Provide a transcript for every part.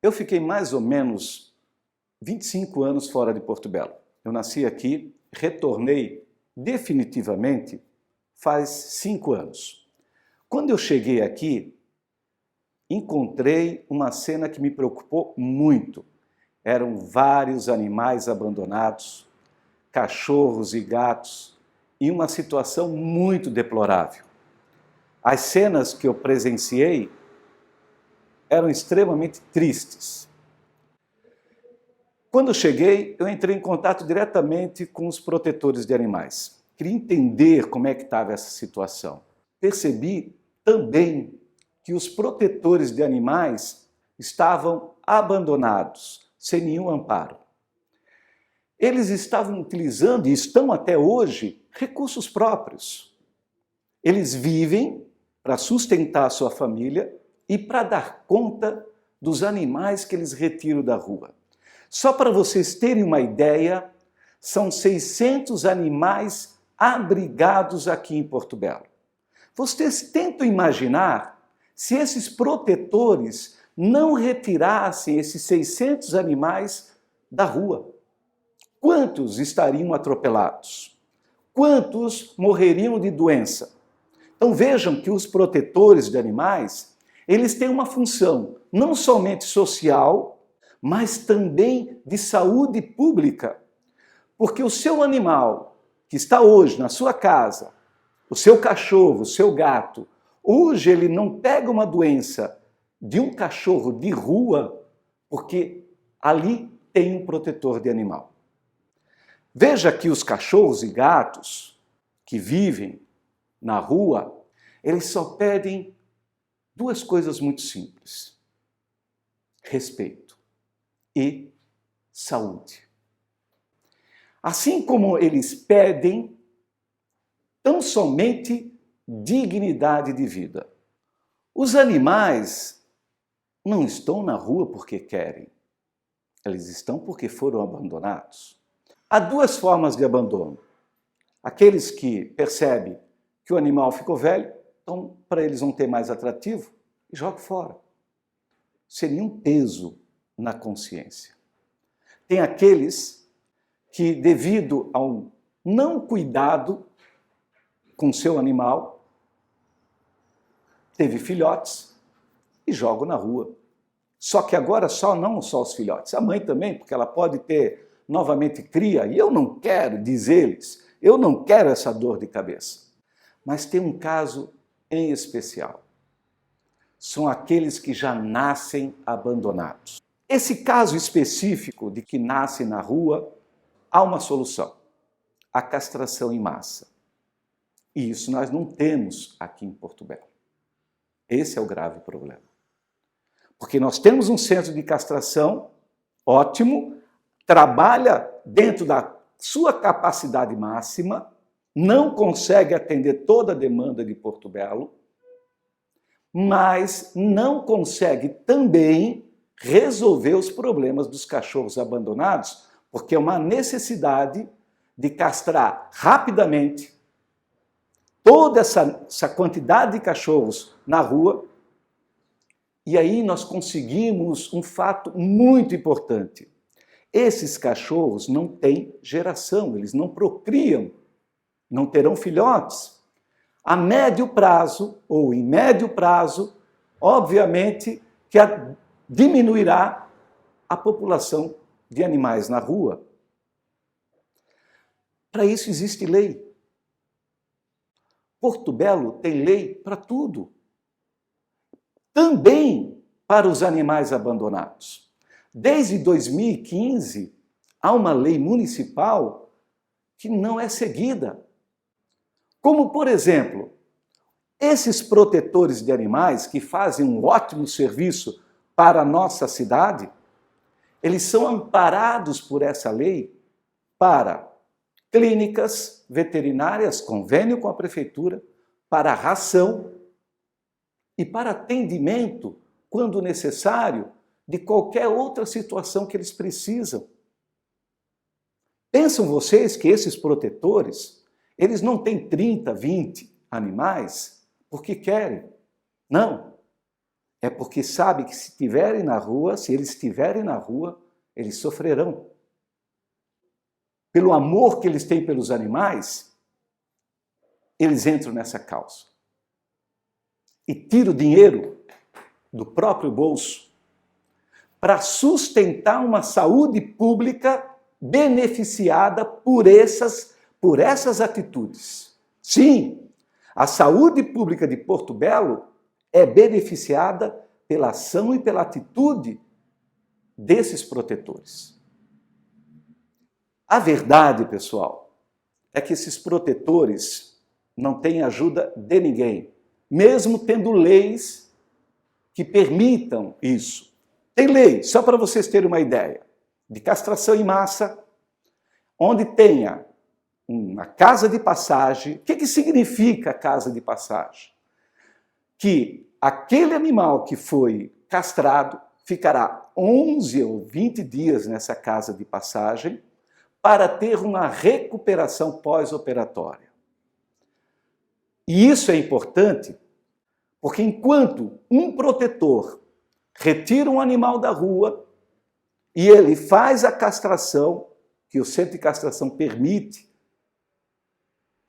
Eu fiquei mais ou menos 25 anos fora de Porto Belo. Eu nasci aqui, retornei definitivamente faz 5 anos. Quando eu cheguei aqui, encontrei uma cena que me preocupou muito. Eram vários animais abandonados, cachorros e gatos, em uma situação muito deplorável. As cenas que eu presenciei eram extremamente tristes. Quando eu cheguei, eu entrei em contato diretamente com os protetores de animais. Queria entender como é que estava essa situação. Percebi também que os protetores de animais estavam abandonados, sem nenhum amparo. Eles estavam utilizando, e estão até hoje, recursos próprios. Eles vivem para sustentar a sua família e para dar conta dos animais que eles retiram da rua. Só para vocês terem uma ideia, são 600 animais abrigados aqui em Porto Belo. Vocês tentam imaginar se esses protetores não retirassem esses 600 animais da rua. Quantos estariam atropelados? Quantos morreriam de doença? Então vejam que os protetores de animais, eles têm uma função não somente social, mas também de saúde pública. Porque o seu animal que está hoje na sua casa, o seu cachorro, o seu gato, hoje ele não pega uma doença de um cachorro de rua, porque ali tem um protetor de animal. Veja que os cachorros e gatos que vivem na rua, eles só pedem duas coisas muito simples: respeito e saúde. Assim como eles pedem tão somente dignidade de vida. Os animais não estão na rua porque querem. Eles estão porque foram abandonados. Há duas formas de abandono. Aqueles que percebem que o animal ficou velho, então para eles não ter mais atrativo, joga fora. Sem nenhum peso na consciência. Tem aqueles que, devido ao não cuidado com seu animal, teve filhotes e jogam na rua. Só que agora não só os filhotes, a mãe também, porque ela pode ter novamente cria, e eu não quero, diz eles, eu não quero essa dor de cabeça. Mas tem um caso em especial. São aqueles que já nascem abandonados. Esse caso específico de que nasce na rua, há uma solução: a castração em massa. E isso nós não temos aqui em Porto Belo. Esse é o grave problema. Porque nós temos um centro de castração ótimo, trabalha dentro da sua capacidade máxima, não consegue atender toda a demanda de Porto Belo, mas não consegue também resolver os problemas dos cachorros abandonados, porque é uma necessidade de castrar rapidamente toda essa quantidade de cachorros na rua. E aí nós conseguimos um fato muito importante. Esses cachorros não têm geração, eles não procriam, não terão filhotes. A médio prazo, ou em médio prazo, obviamente que diminuirá a população de animais na rua. Para isso existe lei. Porto Belo tem lei para tudo. Também para os animais abandonados. Desde 2015, há uma lei municipal que não é seguida. Como, por exemplo, esses protetores de animais que fazem um ótimo serviço para a nossa cidade, eles são amparados por essa lei para clínicas veterinárias, convênio com a prefeitura, para ração e para atendimento, quando necessário, de qualquer outra situação que eles precisam. Pensam vocês que esses protetores, eles não têm 30, 20 animais porque querem. Não. é porque sabe que se estiverem na rua, se eles estiverem na rua, eles sofrerão. Pelo amor que eles têm pelos animais, eles entram nessa causa. E tiram o dinheiro do próprio bolso para sustentar uma saúde pública beneficiada por essas atitudes. Sim, a saúde pública de Porto Belo é beneficiada pela ação e pela atitude desses protetores. A verdade, pessoal, é que esses protetores não têm ajuda de ninguém, mesmo tendo leis que permitam isso. Tem lei, só para vocês terem uma ideia, de castração em massa, onde tenha uma casa de passagem. O que significa casa de passagem? Que aquele animal que foi castrado ficará 11 ou 20 dias nessa casa de passagem para ter uma recuperação pós-operatória. E isso é importante porque enquanto um protetor retira um animal da rua e ele faz a castração, que o centro de castração permite,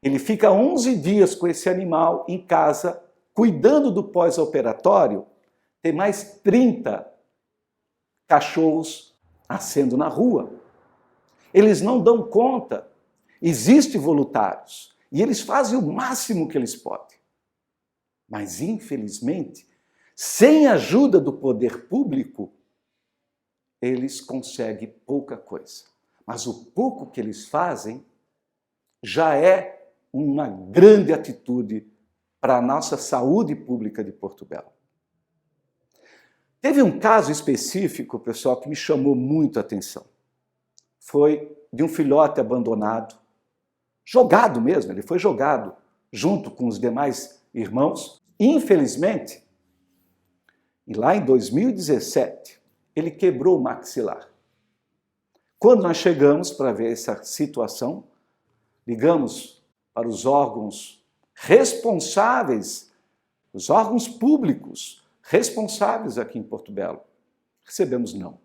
ele fica 11 dias com esse animal em casa, cuidando do pós-operatório, tem mais 30 cachorros nascendo na rua. Eles não dão conta. Existem voluntários e eles fazem o máximo que eles podem. Mas, infelizmente, sem a ajuda do poder público, eles conseguem pouca coisa. Mas o pouco que eles fazem já é uma grande atitude para a nossa saúde pública de Porto Belo. Teve um caso específico, pessoal, que me chamou muito a atenção. Foi de um filhote abandonado, jogado mesmo, ele foi jogado junto com os demais irmãos. Infelizmente, e lá em 2017, ele quebrou o maxilar. Quando nós chegamos para ver essa situação, ligamos para os órgãos responsáveis, os órgãos públicos responsáveis aqui em Porto Belo. Recebemos não.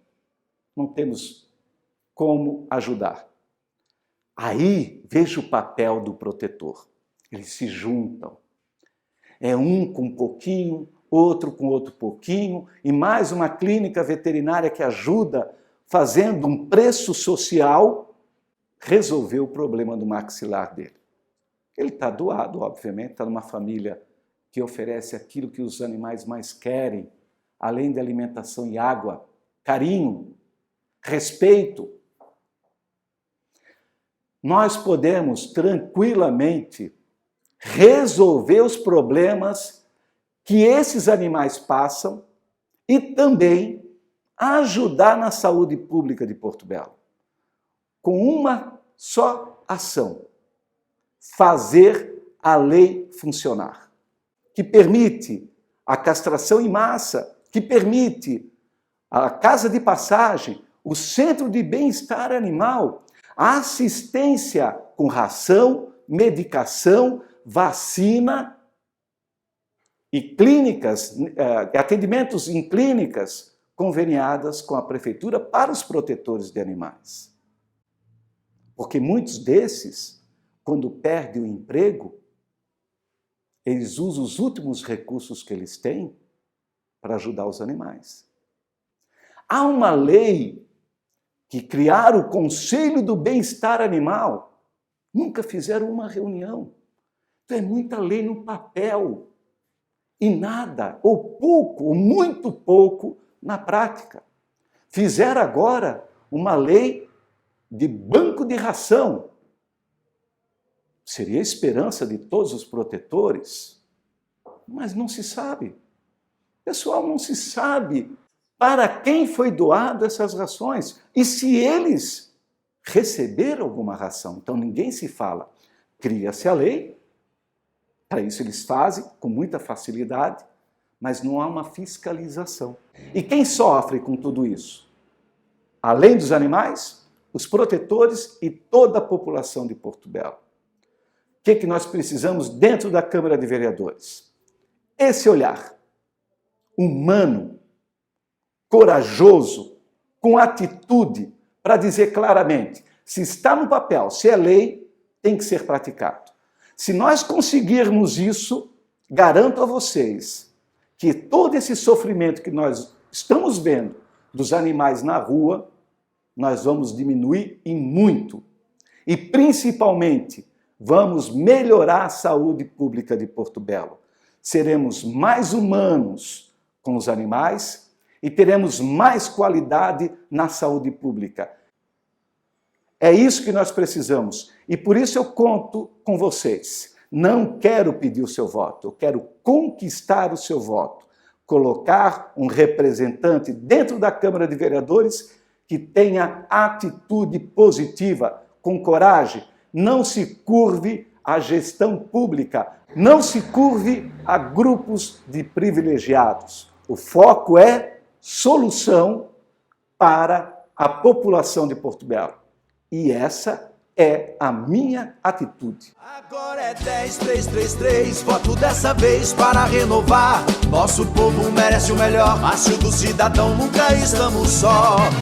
Não temos como ajudar. Aí veja o papel do protetor. Eles se juntam. É um com um pouquinho, outro com outro pouquinho, e mais uma clínica veterinária que ajuda, fazendo um preço social, resolver o problema do maxilar dele. Ele está doado, obviamente, está numa família que oferece aquilo que os animais mais querem, além de alimentação e água, carinho, respeito. Nós podemos tranquilamente resolver os problemas que esses animais passam e também ajudar na saúde pública de Porto Belo. Com uma só ação: fazer a lei funcionar, que permite a castração em massa, que permite a casa de passagem, o centro de bem-estar animal, a assistência com ração, medicação, vacina e clínicas, atendimentos em clínicas conveniadas com a prefeitura para os protetores de animais. Porque muitos desses, quando perdem o emprego, eles usam os últimos recursos que eles têm para ajudar os animais. Há uma lei que criaram o Conselho do Bem-Estar Animal. Nunca fizeram uma reunião. Então é muita lei no papel e nada, ou pouco, ou muito pouco, na prática. Fizeram agora uma lei de banco de ração. Seria a esperança de todos os protetores, mas não se sabe. Pessoal, não se sabe para quem foi doado essas rações e se eles receberam alguma ração. Então ninguém se fala. Cria-se a lei, para isso eles fazem com muita facilidade, mas não há uma fiscalização. E quem sofre com tudo isso? Além dos animais, os protetores e toda a população de Porto Belo. O que nós precisamos dentro da Câmara de Vereadores? Esse olhar. humano, corajoso, com atitude, para dizer claramente, se está no papel, se é lei, tem que ser praticado. Se nós conseguirmos isso, garanto a vocês que todo esse sofrimento que nós estamos vendo dos animais na rua, nós vamos diminuir e muito. E, principalmente, vamos melhorar a saúde pública de Porto Belo. Seremos mais humanos com os animais e teremos mais qualidade na saúde pública. É isso que nós precisamos. E por isso eu conto com vocês. Não quero pedir o seu voto, eu quero conquistar o seu voto. Colocar um representante dentro da Câmara de Vereadores que tenha atitude positiva, com coragem, não se curve à gestão pública, não se curve a grupos de privilegiados. O foco é solução para a população de Porto Belo. E essa é a minha atitude. Agora é 10-3-3-3, voto dessa vez para renovar. Nosso povo merece o melhor, mas do cidadão nunca estamos só.